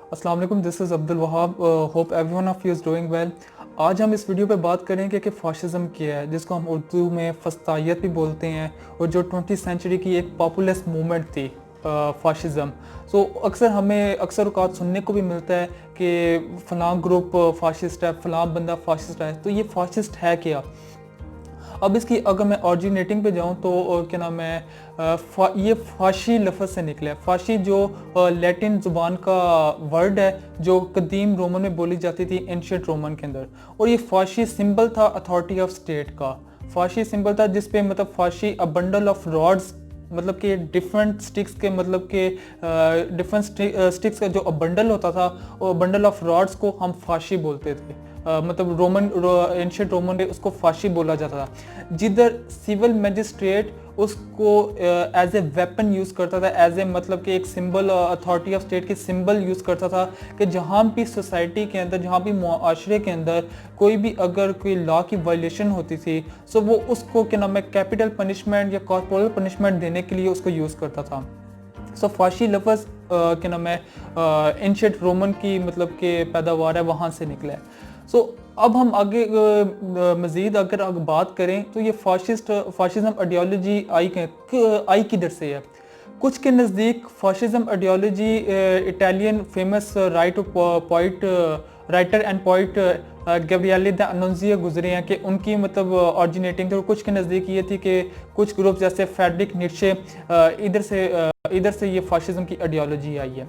अस्सलाम वालेकुम, this is Abdul Wahab. Hope everyone of you is doing well. आज हम इस वीडियो पे बात करेंगे कि फ़ाशिज़्म क्या है, जिसको हम उर्दू में फ़स्तायत भी बोलते हैं, और जो 20th सेंचुरी की एक पॉपुलिस्ट मूवमेंट थी फ़ाशिज़्म। सो अक्सर औक़ात सुनने को भी मिलता है कि फ़लाँ ग्रुप फ़ाशिस्ट है, फ़लाँ बंदा फ़ाशिस्ट है। तो ये फ़ाशिस्ट है क्या? अब इसकी अगर मैं ऑरिजिनेटिंग पे जाऊँ तो क्या नाम है, ये फ़ाशी लफ्ज़ से निकला है। फ़ाशी जो लैटिन ज़ुबान का वर्ड है, जो कदीम रोमन में बोली जाती थी, एंशिएंट रोमन के अंदर। और ये फ़ाशी सिंबल था अथॉरिटी ऑफ स्टेट का। फ़ाशी सिंबल था जिस पे मतलब फ़ाशी अ बंडल ऑफ रॉड्स, मतलब कि डिफरेंट स्टिक्स के, मतलब कि डिफरेंट स्टिक्स का जो बंडल होता था, और बंडल ऑफ रॉड्स को हम फ़ाशी बोलते थे। मतलब एंशिएंट रोमन में उसको फ़ाशी बोला जाता था, जिधर सिविल मजिस्ट्रेट उसको एज ए वेपन यूज़ करता था, एज ए मतलब कि एक सिंबल, अथॉरिटी ऑफ स्टेट की सिंबल यूज़ करता था कि जहाँ भी सोसाइटी के अंदर, जहाँ भी मुआशरे के अंदर कोई भी अगर कोई लॉ की वायलेशन होती थी, सो वो उसको क्या नाम है, कैपिटल पनिशमेंट या कॉर्पोरल पनिशमेंट देने के लिए उसको यूज़ करता था। सो फ़ाशी लफ्ज़ क्या नाम है, एंशिएंट रोमन की मतलब के पैदावार है, वहाँ से निकला है। सो अब हम आगे मज़ीद अगर बात करें तो ये फ़ाशिज़्म आइडियोलॉजी आई किधर से है। कुछ के नज़दीक fascism ideology Italian famous writer and poet Gabriele द गुजरे हैं, कि उनकी मतलब ऑरिजिनेटिंग थी। और कुछ के नज़दीक ये थी कि कुछ ग्रुप जैसे फ्रेडरिक नीत्शे, इधर से ये फ़ाशिज़्म की आइडियोलॉजी आई है।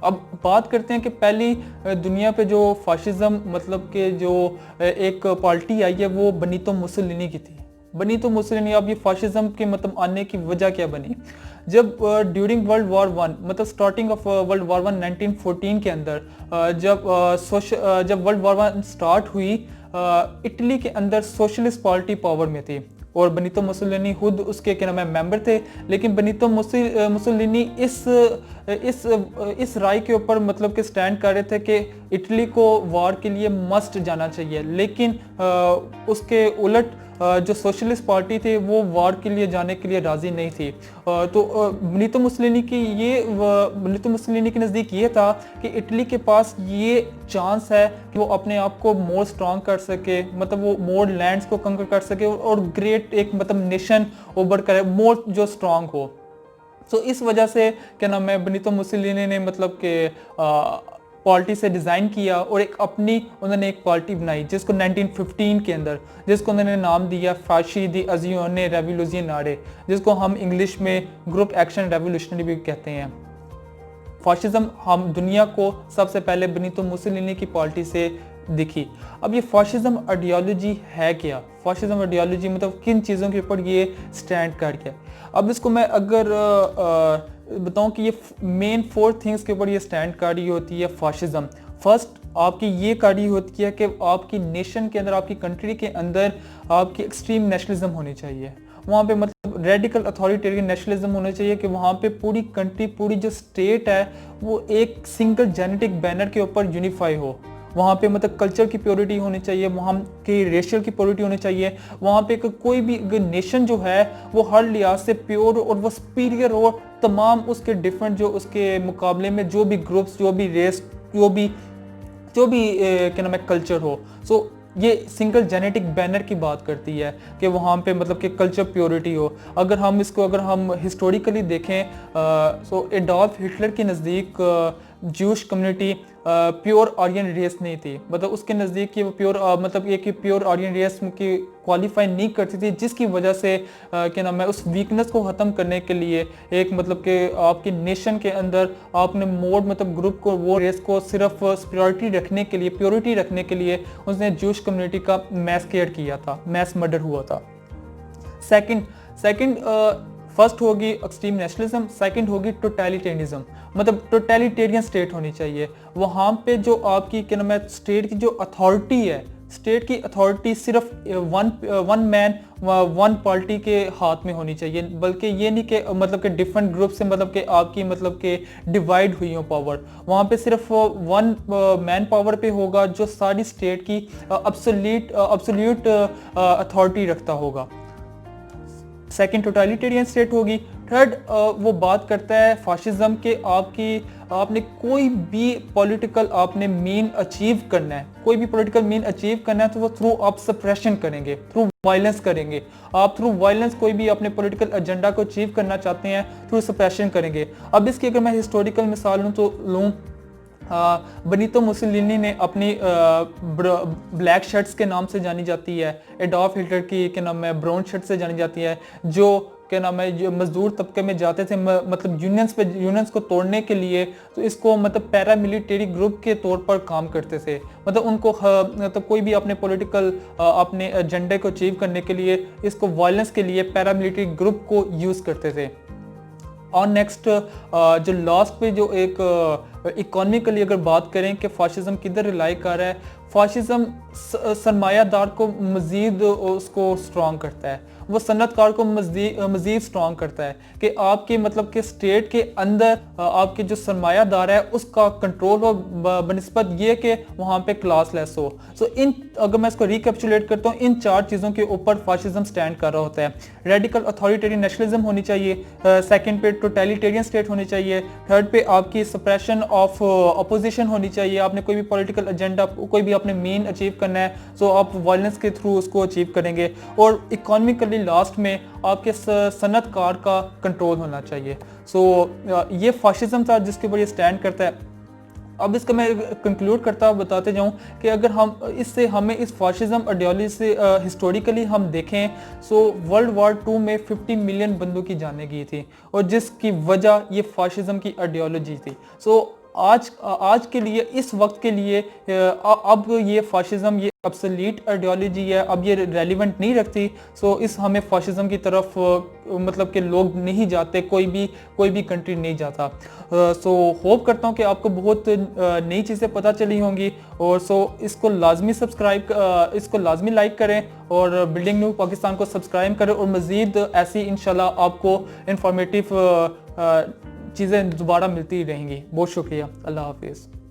अब बात करते हैं कि पहली दुनिया पे जो फ़ाशिज़्म मतलब कि जो एक पार्टी आई है, वो बनीतो मुसोलिनी की थी। बनीतो मुसोलिनी, अब ये फ़ाशिज़्म के मतलब आने की वजह क्या बनी? जब ड्यूरिंग वर्ल्ड वॉर वन, मतलब starting of world war one 1914 के अंदर, जब वर्ल्ड वॉर वन स्टार्ट हुई, इटली के अंदर सोशलिस्ट पार्टी पावर में थी, और बनीतो मुसोलिनी खुद उसके क्या नाम है मेंबर थे। लेकिन बनीतो मुसोलिनी इस राय के ऊपर मतलब कि स्टैंड कर रहे थे कि इटली को वॉर के लिए मस्ट जाना चाहिए, लेकिन उसके उलट जो सोशलिस्ट पार्टी थी वो वॉर के लिए जाने के लिए राज़ी नहीं थी। तो बनीतो मुसोलिनी के नज़दीक ये था कि इटली के पास ये चांस है कि वो अपने आप को मोर स्ट्रांग कर सके, मतलब वो मोर लैंड्स को कंकर कर सके, और ग्रेट एक मतलब नेशन उभर करे, मोर जो स्ट्रांग हो। सो इस वजह से क्या नाम है, बनीतो मुसोलिनी ने मतलब कि पार्टी से डिज़ाइन किया, और एक अपनी उन्होंने एक पार्टी बनाई जिसको 1915 के अंदर, जिसको उन्होंने नाम दिया फ़ाशी दी अज़ियोने रेवोल्यूशनारे, जिसको हम इंग्लिश में ग्रुप एक्शन रेवोल्यूशनरी भी कहते हैं। फ़ाशिज़्म हम दुनिया को सबसे पहले बनीतो मुसोलिनी की पार्टी से दिखी। अब ये फ़ाशिज़्म आइडियोलॉजी है क्या? फ़ाशिज़्म आइडियोलॉजी मतलब किन चीज़ों के ऊपर ये स्टैंड कर गया? अब इसको मैं अगर बताऊं कि ये मेन 4 थिंग्स के ऊपर ये स्टैंड कर रही होती है फ़ाशिज़्म। फर्स्ट आपकी ये कर रही होती है कि आपकी नेशन के अंदर, आपकी कंट्री के अंदर आपकी एक्सट्रीम नेशनलिज्म होनी चाहिए। वहाँ पे मतलब रेडिकल अथॉरिटेरियन नेशनलिज्म होना चाहिए, कि वहाँ पे पूरी कंट्री, पूरी जो स्टेट है, वो एक सिंगल जेनेटिक बैनर के ऊपर यूनिफाई हो। वहाँ पे मतलब कल्चर की प्योरिटी होनी चाहिए, वहाँ की रेशियल की प्योरिटी होनी चाहिए। वहाँ पे कोई भी नेशन जो है वो हर लिहाज से प्योर और वो सुपीरियर हो तमाम उसके डिफरेंट, जो उसके मुकाबले में जो भी ग्रुप्स, जो भी रेस, जो भी क्या नाम है कल्चर हो। सो ये सिंगल जेनेटिक बैनर की बात करती है कि वहाँ पे मतलब कि कल्चर प्योरिटी हो। अगर हम हिस्टोरिकली देखें, सो एडोल्फ हिटलर के नज़दीक Jewish community pure Aryan race नहीं थी। मतलब उसके नज़दीक वो प्योर मतलब ये कि प्योर आर्यन रेस की क्वालिफाई नहीं करती थी, जिसकी वजह से क्या नाम है, उस वीकनेस को ख़त्म करने के लिए एक मतलब कि आपकी नेशन के अंदर आपने मोड मतलब ग्रुप को, वो रेस को सिर्फ सुपीरियरिटी रखने के लिए, प्योरिटी रखने के लिए उसने जूश कम्युनिटी का मैस केयर किया था, मैस मर्डर हुआ था। सेकंड फर्स्ट होगी एक्सट्रीम नेशनलिज्म, सेकंड होगी टोटलिटेरियनिज्म। मतलब टोटलिटेरियन स्टेट होनी चाहिए। वहाँ पे जो आपकी क्या नाम है, स्टेट की जो अथॉरिटी है, स्टेट की अथॉरिटी सिर्फ वन मैन वन पार्टी के हाथ में होनी चाहिए, बल्कि ये नहीं कि मतलब कि डिफरेंट ग्रुप से मतलब कि आपकी मतलब कि डिवाइड हुई हो पावर। वहाँ पे सिर्फ वन मैन पावर पे होगा, जो सारी स्टेट की अब्सोल्यूट अथॉरिटी रखता होगा। सेकंड टोटलिटेरियन स्टेट होगी। थर्ड वो बात करता है फाशिज्म के आपने कोई भी पॉलिटिकल आपने मीन अचीव करना है, कोई भी पॉलिटिकल मीन अचीव करना है तो वो थ्रू आप सप्रेशन करेंगे, थ्रू वायलेंस करेंगे। आप थ्रू वायलेंस कोई भी अपने पॉलिटिकल एजेंडा को अचीव करना चाहते हैं, थ्रू सप्रेशन करेंगे। अब इसकी अगर मैं हिस्टोरिकल मिसाल लूँ बनीतो मुसोलिनी ने अपनी ब्लैक शर्ट्स के नाम से जानी जाती है, एडोल्फ हिटलर की क्या नाम है ब्राउन शर्ट से जानी जाती है, जो क्या नाम है जो मजदूर तबके में जाते थे मतलब यूनियंस को तोड़ने के लिए, तो इसको मतलब पैरामिलिट्री ग्रुप के तौर पर काम करते थे। मतलब उनको मतलब कोई भी अपने पॉलिटिकल अपने एजेंडे को अचीव करने के लिए इसको वायलेंस के लिए पैरामिलिट्री ग्रुप को यूज़ करते थे। और नेक्स्ट जो लास्ट पे जो एक इकोनॉमिकली अगर बात करें कि फाशिज्म किधर रिलाई कर रहा है, फाशिज्म सरमायादार को मज़ीद उसको स्ट्रॉन्ग करता है, वो सन्नतकार को मज़ीद स्ट्रॉन्ग करता है कि आपके मतलब कि स्टेट के अंदर आपके जो सरमायादार है उसका कंट्रोल हो बनिस्बत ये कि वहाँ पे क्लास लेस हो। सो इन अगर मैं इसको रिकैप्चुलेट करता हूँ, इन 4 चीज़ों के ऊपर फाशिज्म स्टैंड कर रहा होता है। रेडिकल अथॉरिटेरियन नेशनलिज्म होनी चाहिए, सेकंड पे टोटलिटेरियन स्टेट होनी चाहिए, थर्ड पे आपकी सप्रेशन ऑफ अपोजिशन होनी चाहिए। आपने कोई भी पॉलिटिकल एजेंडा कोई भी अपने मेन अचीव करना है सो आप वायलेंस के थ्रू उसको अचीव करेंगे। और इकोनॉमिकली लास्ट में आपके सनतकार का कंट्रोल होना चाहिए। सो ये फाशिज्म था जिसके ऊपर ये स्टैंड करता है। अब इसका मैं कंक्लूड करता बताते जाऊं कि अगर हम इससे हमें इस फाशिज्म आइडियोलॉजी से हिस्टोरिकली हम देखें सो वर्ल्ड वॉर 2 में 50 मिलियन बंदों की जानें गई थी और जिसकी वजह ये फाशिज्म की आइडियोलॉजी थी। सो आज के लिए इस वक्त के लिए अब ये फाशिज्म ये ऑब्सोलीट आइडियोलॉजी है, अब ये रेलिवेंट नहीं रखती। सो इस हमें फाशिज्म की तरफ मतलब कि लोग नहीं जाते, कोई भी कंट्री नहीं जाता। सो होप करता हूँ कि आपको बहुत नई चीज़ें पता चली होंगी। और सो इसको लाजमी लाइक करें और बिल्डिंग न्यू पाकिस्तान को सब्सक्राइब करें और मज़ीद ऐसी इंशाल्लाह आपको इंफॉर्मेटिव चीज़ें दोबारा मिलती रहेंगी। बहुत शुक्रिया। अल्लाह हाफिज़।